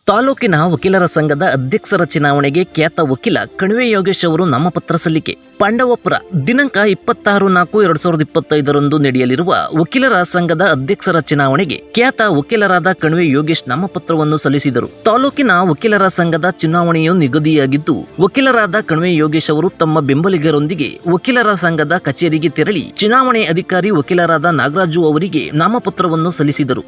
ತಾಲೂಕಿನ ವಕೀಲರ ಸಂಘದ ಅಧ್ಯಕ್ಷರ ಚುನಾವಣೆಗೆ ಖ್ಯಾತ ವಕೀಲ ಕಣಿವೆ ಯೋಗೇಶ್ ಅವರು ನಾಮಪತ್ರ ಸಲ್ಲಿಕೆ. ಪಾಂಡವಪುರ ದಿನಾಂಕ 26/4/2025 ನಡೆಯಲಿರುವ ವಕೀಲರ ಸಂಘದ ಅಧ್ಯಕ್ಷರ ಚುನಾವಣೆಗೆ ಖ್ಯಾತ ವಕೀಲರಾದ ಕಣಿವೆ ಯೋಗೇಶ್ ನಾಮಪತ್ರವನ್ನು ಸಲ್ಲಿಸಿದರು. ತಾಲೂಕಿನ ವಕೀಲರ ಸಂಘದ ಚುನಾವಣೆಯು ನಿಗದಿಯಾಗಿದ್ದು, ವಕೀಲರಾದ ಕಣಿವೆ ಯೋಗೇಶ್ ಅವರು ತಮ್ಮ ಬೆಂಬಲಿಗರೊಂದಿಗೆ ವಕೀಲರ ಸಂಘದ ಕಚೇರಿಗೆ ತೆರಳಿ ಚುನಾವಣೆ ಅಧಿಕಾರಿ ವಕೀಲರಾದ ನಾಗರಾಜು ಅವರಿಗೆ ನಾಮಪತ್ರವನ್ನು ಸಲ್ಲಿಸಿದರು.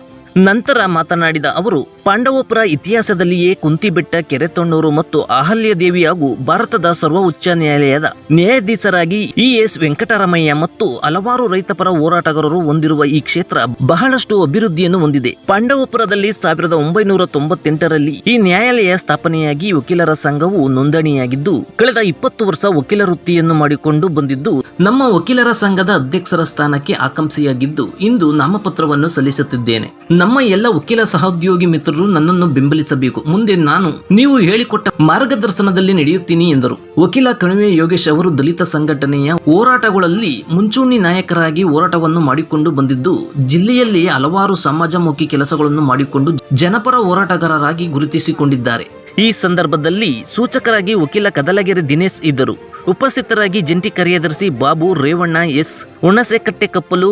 ನಂತರ ಮಾತನಾಡಿದ ಅವರು, ಪಾಂಡವಪುರ ಇತಿಹಾಸದಲ್ಲಿಯೇ ಕುಂತಿಬೆಟ್ಟ, ಕೆರೆತೊಣ್ಣೂರು ಮತ್ತು ಅಹಲ್ಯದೇವಿ ಹಾಗೂ ಭಾರತದ ಸರ್ವೋಚ್ಚ ನ್ಯಾಯಾಲಯದ ನ್ಯಾಯಾಧೀಶರಾಗಿ ES ವೆಂಕಟರಾಮಯ್ಯ ಮತ್ತು ಹಲವಾರು ರೈತಪರ ಹೋರಾಟಗಾರರು ಹೊಂದಿರುವ ಈ ಕ್ಷೇತ್ರ ಬಹಳಷ್ಟು ಅಭಿವೃದ್ಧಿಯನ್ನು ಹೊಂದಿದೆ. ಪಾಂಡವಪುರದಲ್ಲಿ 1998ರಲ್ಲಿ ಈ ನ್ಯಾಯಾಲಯ ಸ್ಥಾಪನೆಯಾಗಿ ವಕೀಲರ ಸಂಘವು ನೋಂದಣಿಯಾಗಿದ್ದು, ಕಳೆದ 20 ವರ್ಷ ವಕೀಲ ವೃತ್ತಿಯನ್ನು ಮಾಡಿಕೊಂಡು ಬಂದಿದ್ದು, ನಮ್ಮ ವಕೀಲರ ಸಂಘದ ಅಧ್ಯಕ್ಷರ ಸ್ಥಾನಕ್ಕೆ ಆಕಾಂಕ್ಷಿಯಾಗಿದ್ದು, ಇಂದು ನಾಮಪತ್ರವನ್ನು ಸಲ್ಲಿಸುತ್ತಿದ್ದೇನೆ. ನಮ್ಮ ಎಲ್ಲ ವಕೀಲ ಸಹೋದ್ಯೋಗಿ ಮಿತ್ರರು ನನ್ನನ್ನು ಬೆಂಬಲಿಸಬೇಕು. ಮುಂದೆ ನಾನು ನೀವು ಹೇಳಿಕೊಟ್ಟ ಮಾರ್ಗದರ್ಶನದಲ್ಲಿ ನಡೆಯುತ್ತೀನಿ ಎಂದರು. ವಕೀಲ ಕಣಿವೆ ಯೋಗೇಶ್ ಅವರು ದಲಿತ ಸಂಘಟನೆಯ ಹೋರಾಟಗಳಲ್ಲಿ ಮುಂಚೂಣಿ ನಾಯಕರಾಗಿ ಹೋರಾಟವನ್ನು ಮಾಡಿಕೊಂಡು ಬಂದಿದ್ದು, ಜಿಲ್ಲೆಯಲ್ಲಿ ಹಲವಾರು ಸಮಾಜಮುಖಿ ಕೆಲಸಗಳನ್ನು ಮಾಡಿಕೊಂಡು ಜನಪರ ಹೋರಾಟಗಾರರಾಗಿ ಗುರುತಿಸಿಕೊಂಡಿದ್ದಾರೆ. ಈ ಸಂದರ್ಭದಲ್ಲಿ ಸೂಚಕರಾಗಿ ವಕೀಲ ಕದಲಗೆರೆ ದಿನೇಶ್ ಇದ್ದರು. ಉಪಸ್ಥಿತರಾಗಿ ಜಂಟಿ ಕಾರ್ಯದರ್ಶಿ ಬಾಬು, ರೇವಣ್ಣ, ಎಸ್ ಹುಣಸೆಕಟ್ಟೆ ಕಪ್ಪಲು,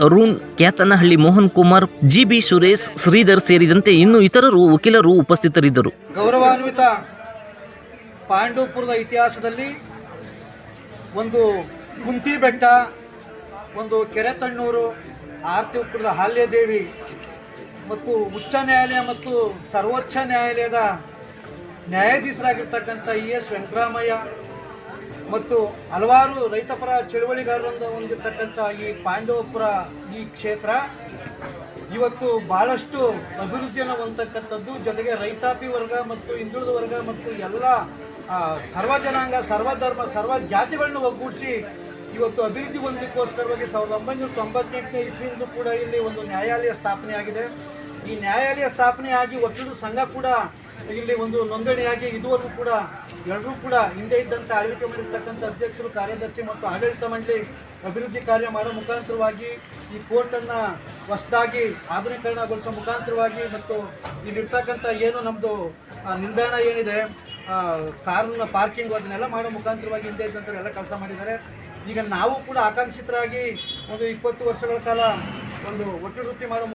ಅರುಣ್, ಕ್ಯಾತನಹಳ್ಳಿ ಮೋಹನ್ ಕುಮಾರ್, GB ಸುರೇಶ್, ಶ್ರೀಧರ್ ಸೇರಿದಂತೆ ಇನ್ನು ಇತರರು ವಕೀಲರು ಉಪಸ್ಥಿತರಿದ್ದರು. ಗೌರವಾನ್ವಿತ ಪಾಂಡವಪುರದ ಇತಿಹಾಸದಲ್ಲಿ ಒಂದು ಕುಂತಿ ಬೆಟ್ಟ, ಒಂದು ಕೆರೆತಣ್ಣೂರು, ಆರ್ತಿಪುರದ ಅಹಲ್ಯದೇವಿ ಮತ್ತು ಉಚ್ಚ ನ್ಯಾಯಾಲಯ ಮತ್ತು ಸರ್ವೋಚ್ಚ ನ್ಯಾಯಾಲಯದ ನ್ಯಾಯಾಧೀಶರಾಗಿರ್ತಕ್ಕಂಥ ES ವೆಂಕಟರಾಮಯ್ಯ ಮತ್ತು ಹಲವಾರು ರೈತಪರ ಚಳುವಳಿಗಾರರಿಂದ ಹೊಂದಿರತಕ್ಕಂಥ ಈ ಪಾಂಡವಪುರ ಈ ಕ್ಷೇತ್ರ ಇವತ್ತು ಭಾಳಷ್ಟು ಅಭಿವೃದ್ಧಿಯನ್ನು ಹೊಂದತಕ್ಕಂಥದ್ದು. ಜೊತೆಗೆ ರೈತಾಪಿ ವರ್ಗ ಮತ್ತು ಹಿಂದುಳಿದ ವರ್ಗ ಮತ್ತು ಎಲ್ಲ ಸರ್ವ ಜನಾಂಗ, ಸರ್ವಧರ್ಮ, ಸರ್ವ ಜಾತಿಗಳನ್ನು ಒಗ್ಗೂಡಿಸಿ ಇವತ್ತು ಅಭಿವೃದ್ಧಿ ಹೊಂದಲಿಕ್ಕೋಸ್ಕರವಾಗಿ 1998ನೇ ಇಸ್ವಿಯಿಂದ ಕೂಡ ಇಲ್ಲಿ ಒಂದು ನ್ಯಾಯಾಲಯ ಸ್ಥಾಪನೆಯಾಗಿದೆ. ಈ ನ್ಯಾಯಾಲಯ ಸ್ಥಾಪನೆಯಾಗಿ ವಕೀಲರ ಸಂಘ ಕೂಡ ಇಲ್ಲಿ ಒಂದು ನೋಂದಣಿಯಾಗಿ ಇದುವರೆಗೂ ಕೂಡ ಎಲ್ಲರೂ ಕೂಡ ಹಿಂದೆ ಇದ್ದಂಥ ಆಳ್ವಿಕೆ ಮಾಡಿರ್ತಕ್ಕಂಥ ಅಧ್ಯಕ್ಷರು, ಕಾರ್ಯದರ್ಶಿ ಮತ್ತು ಆಡಳಿತ ಮಂಡಳಿ ಅಭಿವೃದ್ಧಿ ಕಾರ್ಯ ಮಾಡೋ ಮುಖಾಂತರವಾಗಿ ಈ ಕೋರ್ಟನ್ನು ಹೊಸದಾಗಿ ಆಧುನೀಕರಣಗೊಳಿಸೋ ಮುಖಾಂತರವಾಗಿ ಮತ್ತು ಇಲ್ಲಿರ್ತಕ್ಕಂಥ ಏನು ನಮ್ಮದು ನಿಲ್ದಾಣ ಏನಿದೆ, ಕಾರಿನ ಪಾರ್ಕಿಂಗ್ ಅದನ್ನೆಲ್ಲ ಮಾಡೋ ಮುಖಾಂತರವಾಗಿ ಹಿಂದೆ ಇದ್ದಂಥವ್ರು ಎಲ್ಲ ಕೆಲಸ ಮಾಡಿದ್ದಾರೆ. ಈಗ ನಾವು ಕೂಡ ಆಕಾಂಕ್ಷಿತರಾಗಿ ಒಂದು 20 ವರ್ಷಗಳ ಕಾಲ ಒಂದು ವಕೀಲ ವೃತ್ತಿ ಮಾಡೋ